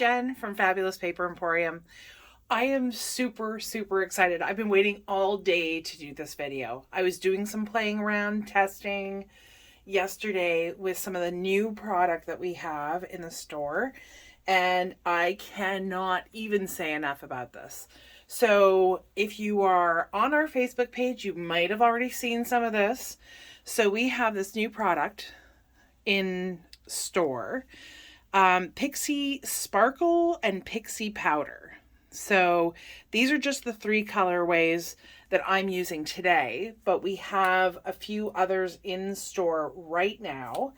Jen from Fabbulous Paper Emporium. I am super, super excited. I've been waiting all day to do this video. I was doing some playing around, testing yesterday with some of the new product that we have in the store, and I cannot even say enough about this. So if you are on our Facebook page, you might have already seen some of this. So we have this new product in store. Pixie Sparkle and Pixie Powder. So these are just the three colorways that I'm using today, but we have a few others in store right now.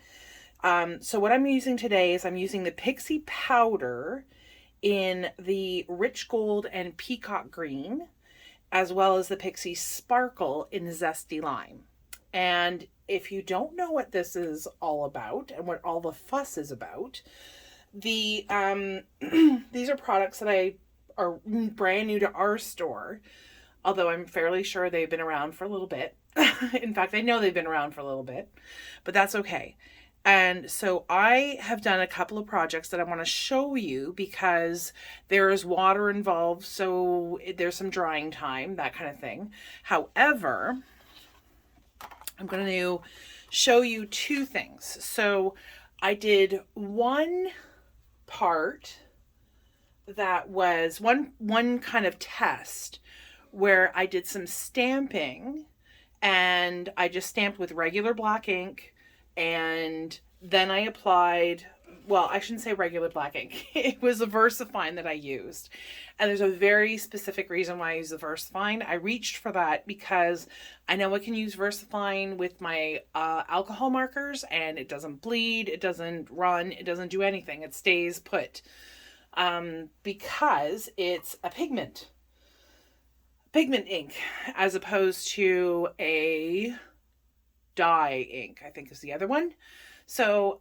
So what I'm using today is I'm using the Pixie Powder in the Rich Gold and Peacock Green, as well as the Pixie Sparkle in Zesty Lime. And if you don't know what this is all about and what all the fuss is about, these are products that are brand new to our store, although I'm fairly sure they've been around for a little bit. In fact, I know they've been around for a little bit, but that's okay. And so I have done a couple of projects that I want to show you because there is water involved, so there's some drying time, that kind of thing. However, I'm going to show you two things. So I did one part that was one kind of test where I did some stamping, and I just stamped with regular black ink, and then I applied, well, I shouldn't say regular black ink. It was a VersaFine that I used. And there's a very specific reason why I use the VersaFine. I reached for that because I know I can use VersaFine with my alcohol markers, and it doesn't bleed, it doesn't run, it doesn't do anything. It stays put because it's a pigment ink, as opposed to a dye ink, I think is the other one. So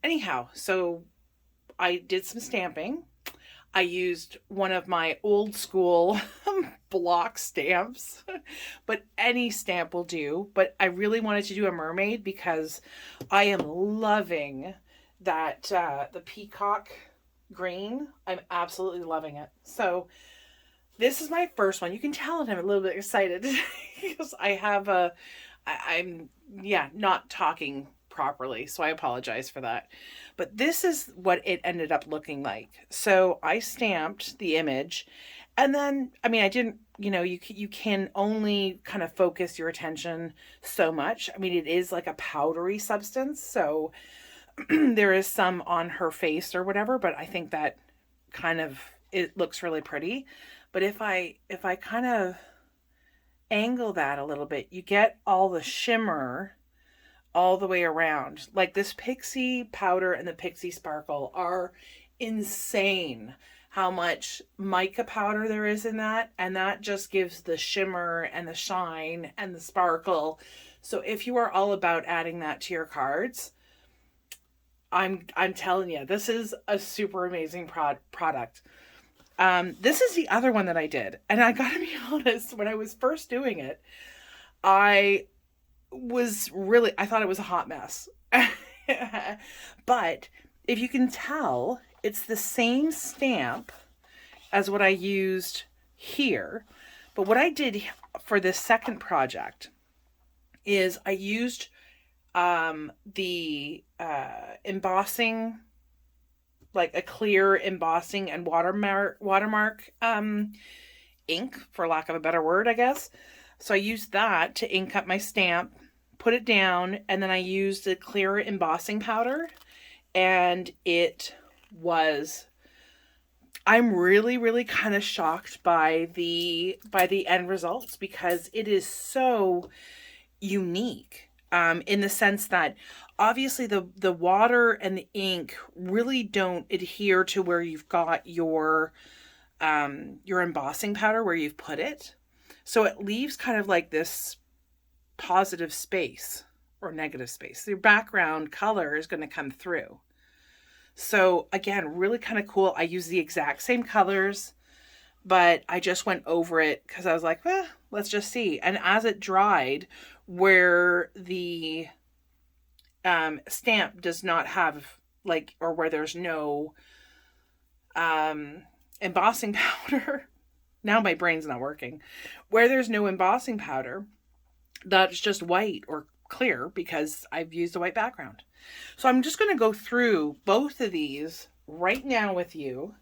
anyhow, so I did some stamping. I used one of my old school block stamps, but any stamp will do. But I really wanted to do a mermaid because I am loving that the peacock green. I'm absolutely loving it. So this is my first one. You can tell that I'm a little bit excited because I'm not talking properly, so I apologize for that. But this is what it ended up looking like. So I stamped the image, and then, I mean, I didn't, you can only kind of focus your attention so much. I mean, it is like a powdery substance, so there is some on her face or whatever, but I think that kind of, it looks really pretty. But if I kind of angle that a little bit, you get all the shimmer all the way around. Like this Pixie Powder and the Pixie Sparkle are insane how much mica powder there is in that, and that just gives the shimmer and the shine and the sparkle. So if you are all about adding that to your cards, I'm telling you, this is a super amazing product. This is the other one that I did, and I gotta be honest, when I was first doing it, I thought it was a hot mess. But if you can tell, it's the same stamp as what I used here. But what I did for this second project is I used the embossing, like a clear embossing and watermark ink, for lack of a better word, I guess. So I used that to ink up my stamp, put it down, and then I used the clear embossing powder, and I'm really, really kind of shocked by the end results, because it is so unique, in the sense that obviously the water and the ink really don't adhere to where you've got your embossing powder, where you've put it. So it leaves kind of like this positive space or negative space. Your background color is going to come through. So again, really kind of cool. I use the exact same colors, but I just went over it because I was like, let's just see. And as it dried, where the stamp does not have, like, or where there's no embossing powder. Now my brain's not working. Where there's no embossing powder, that's just white or clear because I've used a white background. So I'm just going to go through both of these right now with you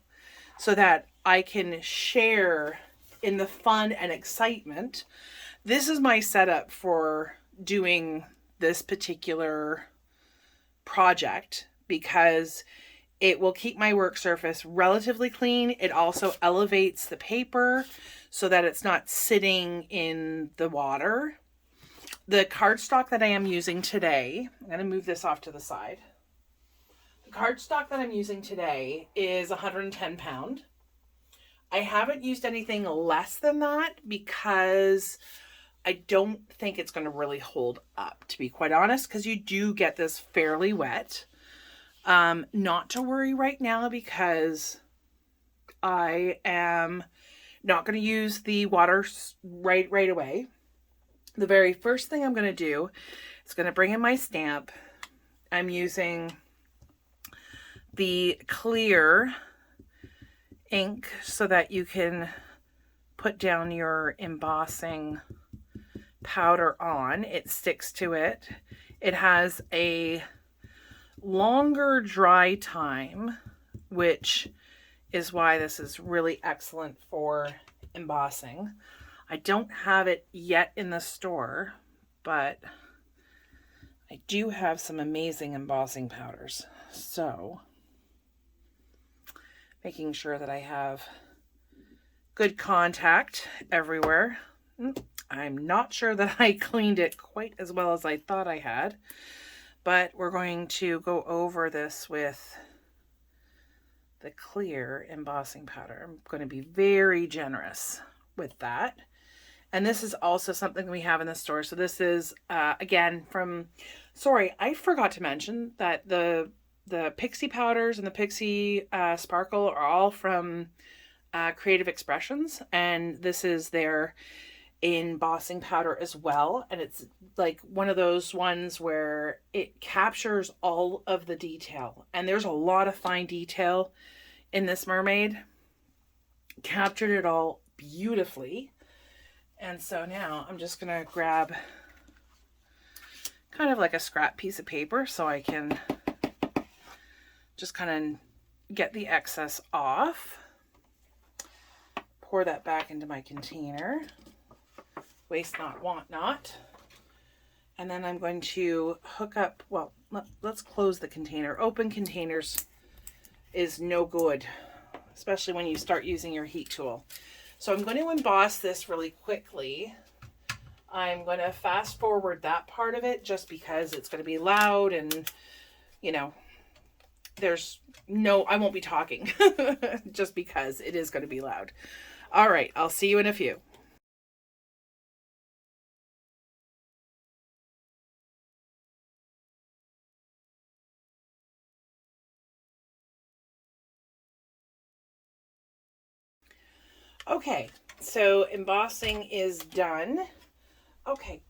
so that I can share in the fun and excitement. This is my setup for doing this particular project because it will keep my work surface relatively clean. It also elevates the paper so that it's not sitting in the water. The cardstock that I am using today, I'm going to move this off to the side. The cardstock that I'm using today is 110 pound. I haven't used anything less than that because I don't think it's going to really hold up, to be quite honest, because you do get this fairly wet. Not to worry right now because I am not going to use the water right away. The very first thing I'm going to do is going to bring in my stamp. I'm using the clear ink so that you can put down your embossing powder on. It sticks to it. It has a longer dry time, which is why this is really excellent for embossing. I don't have it yet in the store, but I do have some amazing embossing powders. So making sure that I have good contact everywhere. I'm not sure that I cleaned it quite as well as I thought I had, but we're going to go over this with the clear embossing powder. I'm going to be very generous with that. And this is also something we have in the store. So this is, again, from, sorry, I forgot to mention that the Pixie powders and the Pixie Sparkle are all from Creative Expressions. And this is their embossing powder as well. And it's like one of those ones where it captures all of the detail. And there's a lot of fine detail in this mermaid. Captured it all beautifully. And so now I'm just going to grab kind of like a scrap piece of paper so I can just kind of get the excess off. Pour that back into my container. Waste not, want not. And then I'm going to hook up, well, let's close the container. Open containers is no good, especially when you start using your heat tool. So I'm going to emboss this really quickly. I'm going to fast forward that part of it just because it's going to be loud and, you know, I won't be talking just because it is going to be loud. All right, I'll see you in a few. Okay, so embossing is done. Okay.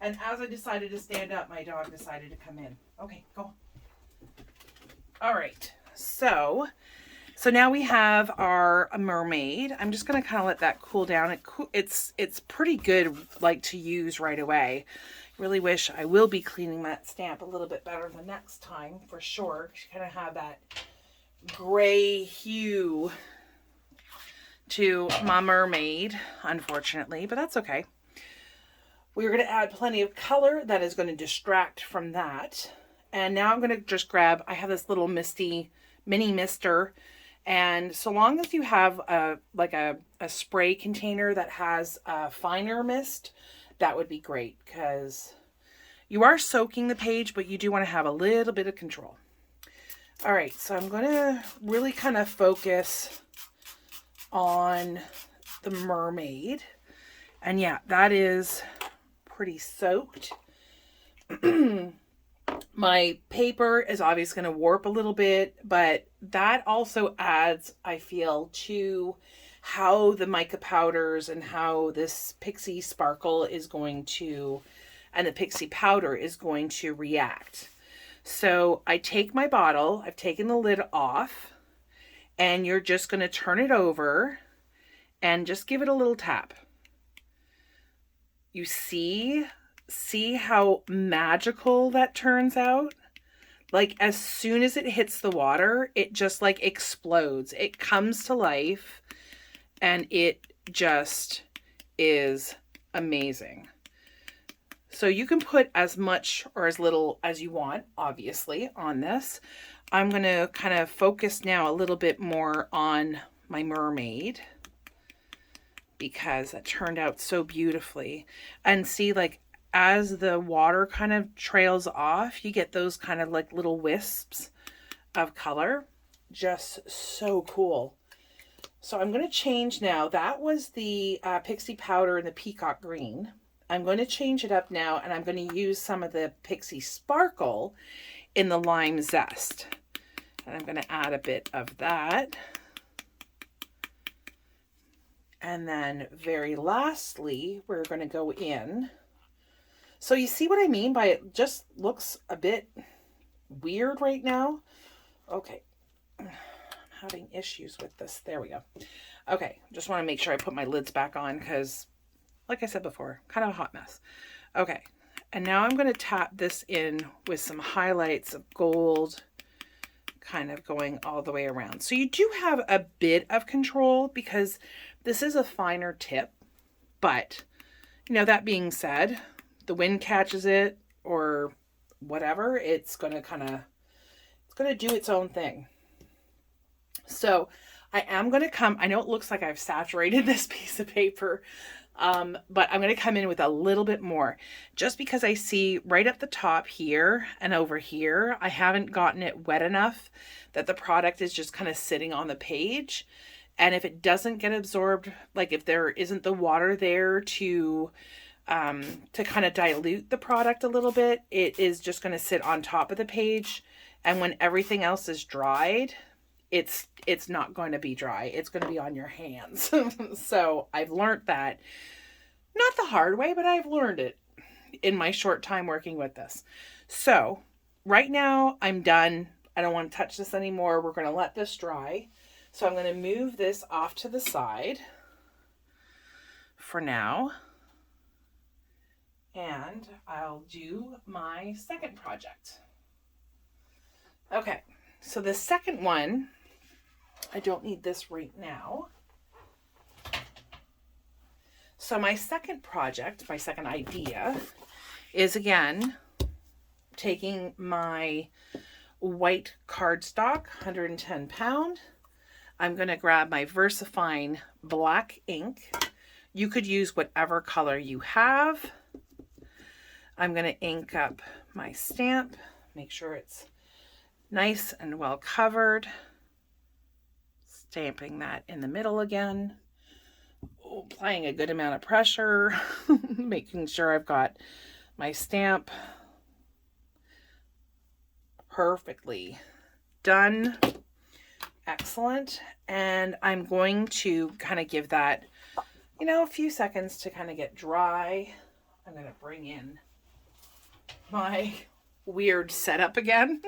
And as I decided to stand up, my dog decided to come in. Okay, go. All right, so now we have our mermaid. I'm just going to kind of let that cool down. It's pretty good, like, to use right away. Really wish I will be cleaning that stamp a little bit better the next time, for sure. She kind of have that gray hue to my mermaid, unfortunately, but that's okay. We're going to add plenty of color that is going to distract from that. And now I'm going to just grab, I have this little misty mini mister, and so long as you have a spray container that has a finer mist, that would be great, because you are soaking the page, but you do want to have a little bit of control. All right, so I'm going to really kind of focus on the mermaid. And yeah, that is pretty soaked. My paper is obviously going to warp a little bit, but that also adds, I feel, to how the mica powders and how this Pixie Sparkle is going to, and the Pixie powder is going to react. So I take my bottle, I've taken the lid off, and you're just going to turn it over and just give it a little tap. You see how magical that turns out? Like as soon as it hits the water, it just like explodes. It comes to life and it just is amazing. So you can put as much or as little as you want, obviously, on this. I'm going to kind of focus now a little bit more on my mermaid because it turned out so beautifully. And see, like, as the water kind of trails off, you get those kind of like little wisps of color. Just so cool. So I'm going to change now. That was the Pixie powder in the peacock green. I'm going to change it up now, and I'm going to use some of the Pixie Sparkle in the Lime Zest. And I'm going to add a bit of that. And then very lastly, we're going to go in. So you see what I mean by it just looks a bit weird right now? Okay. I'm having issues with this. There we go. Okay. Just want to make sure I put my lids back on because, like I said before, kind of a hot mess. Okay. And now I'm going to tap this in with some highlights of gold kind of going all the way around. So you do have a bit of control because this is a finer tip. But, you know, that being said, the wind catches it or whatever, it's going to do its own thing. So I am going to come, I know it looks like I've saturated this piece of paper, but I'm going to come in with a little bit more just because I see right up the top here and over here, I haven't gotten it wet enough that the product is just kind of sitting on the page. And if it doesn't get absorbed, like if there isn't the water there to kind of dilute the product a little bit, it is just going to sit on top of the page. And when everything else is dried, it's not going to be dry. It's going to be on your hands. So I've learned that, not the hard way, but I've learned it in my short time working with this. So right now I'm done. I don't want to touch this anymore. We're going to let this dry. So I'm going to move this off to the side for now. And I'll do my second project. Okay, so the second one, I don't need this right now. So my second project, my second idea, is again taking my white cardstock, 110 pound. I'm going to grab my VersaFine black ink. You could use whatever color you have. I'm going to ink up my stamp, make sure it's nice and well covered. Stamping that in the middle again. Applying a good amount of pressure, making sure I've got my stamp perfectly done. Excellent. And I'm going to kind of give that, you know, a few seconds to kind of get dry. I'm going to bring in my weird setup again.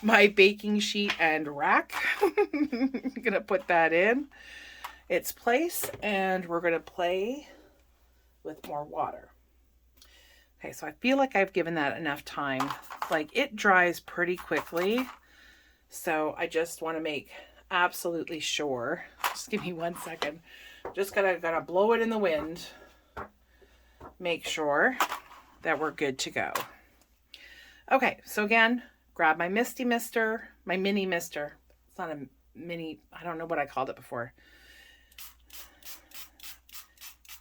My baking sheet and rack. I'm going to put that in its place and we're going to play with more water. Okay, so I feel like I've given that enough time. Like it dries pretty quickly. So I just want to make absolutely sure. Just give me 1 second. Just gotta blow it in the wind. Make sure that we're good to go. Okay, so again, grab my Misty Mister, my mini mister. It's not a mini, I don't know what I called it before.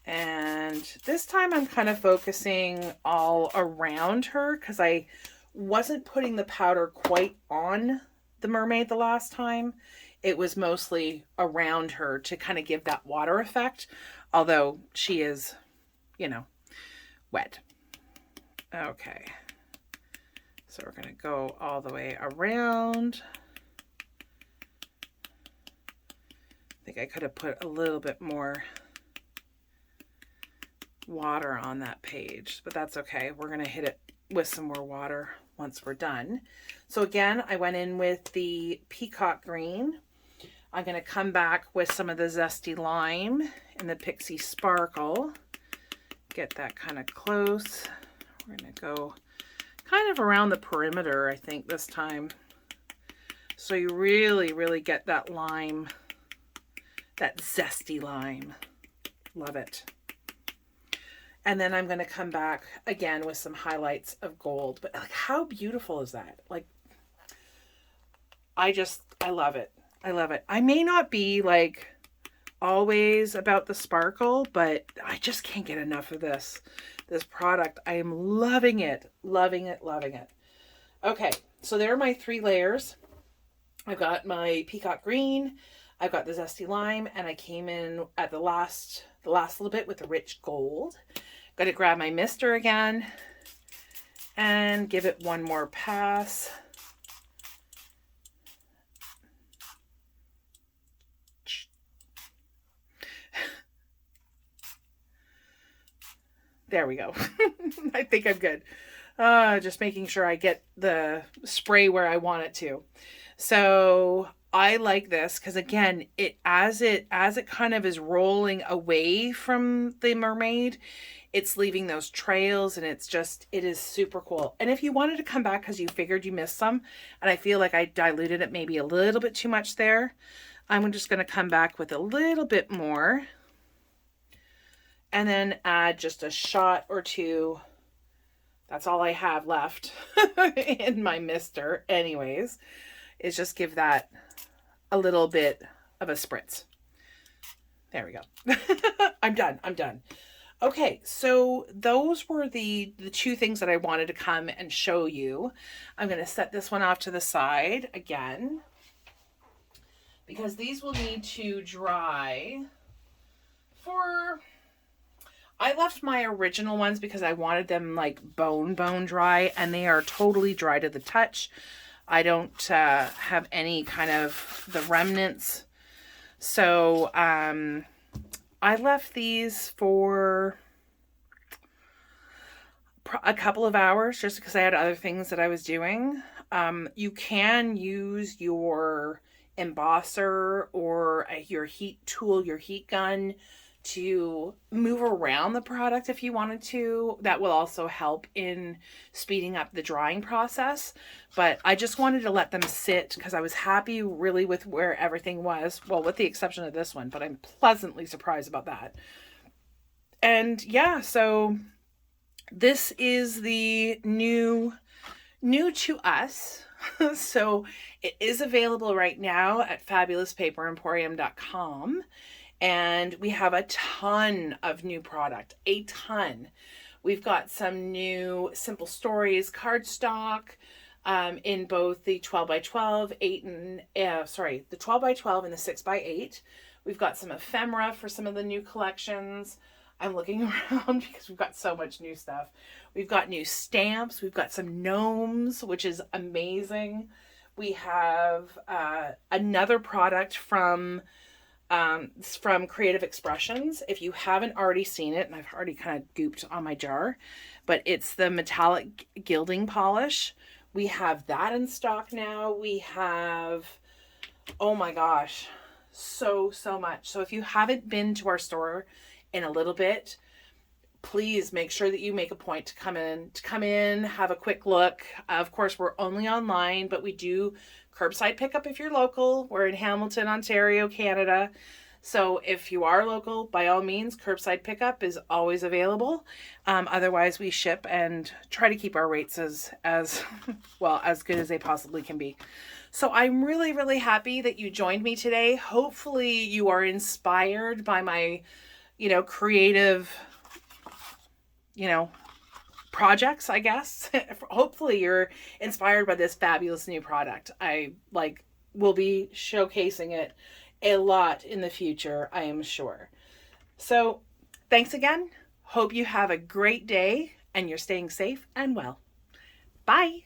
And this time I'm kind of focusing all around her because I wasn't putting the powder quite on the mermaid the last time. It was mostly around her to kind of give that water effect, although she is, you know, wet. Okay. So we're going to go all the way around. I think I could have put a little bit more water on that page, but that's okay. We're going to hit it with some more water once we're done. So again, I went in with the peacock green. I'm going to come back with some of the zesty lime and the Pixie Sparkle. Get that kind of close. We're going to go kind of around the perimeter, I think, this time. So you really get that lime, that zesty lime. Love it. And then I'm going to come back again with some highlights of gold. But like, how beautiful is that? Like, I love it. I love it. I may not be like always about the sparkle, but I just can't get enough of this product. I am loving it, loving it, loving it. Okay, so there are my 3 layers. I've got my peacock green, I've got the zesty lime, and I came in at the last little bit with the rich gold. Got to grab my mister again and give it one more pass. There we go. I think I'm good. Just making sure I get the spray where I want it to. So I like this because again, as it kind of is rolling away from the mermaid, it's leaving those trails, and it is super cool. And if you wanted to come back because you figured you missed some, and I feel like I diluted it maybe a little bit too much there, I'm just going to come back with a little bit more. And then add just a shot or 2. That's all I have left in my mister anyways, is just give that a little bit of a spritz. There we go. I'm done. Okay, so those were the 2 things that I wanted to come and show you. I'm going to set this one off to the side again, because these will need to dry for... I left my original ones because I wanted them like bone dry, and they are totally dry to the touch. I don't have any kind of the remnants. So I left these for a couple of hours just because I had other things that I was doing. You can use your embosser or your heat tool, your heat gun, to move around the product if you wanted to. That will also help in speeding up the drying process. But I just wanted to let them sit because I was happy really with where everything was. Well, with the exception of this one, but I'm pleasantly surprised about that. And yeah, so this is the new to us. So it is available right now at fabulouspaperemporium.com. And we have a ton of new product, a ton. We've got some new Simple Stories cardstock in both the 12x12, the 12x12 and the 6x8. We've got some ephemera for some of the new collections. I'm looking around because we've got so much new stuff. We've got new stamps. We've got some gnomes, which is amazing. We have another product from Creative Expressions. If you haven't already seen it, and I've already kind of gooped on my jar, but it's the metallic gilding polish. We have that in stock now. We have, oh my gosh, so much. So if you haven't been to our store in a little bit, please make sure that you make a point to come in, have a quick look. Of course, we're only online, but we do curbside pickup if you're local. We're in Hamilton, Ontario, Canada. So if you are local, by all means, curbside pickup is always available. Otherwise, we ship and try to keep our rates as well, as good as they possibly can be. So I'm really happy that you joined me today. Hopefully you are inspired by my, creative, projects, I guess. Hopefully you're inspired by this fabulous new product. I will be showcasing it a lot in the future, I am sure. So thanks again. Hope you have a great day and you're staying safe and well. Bye.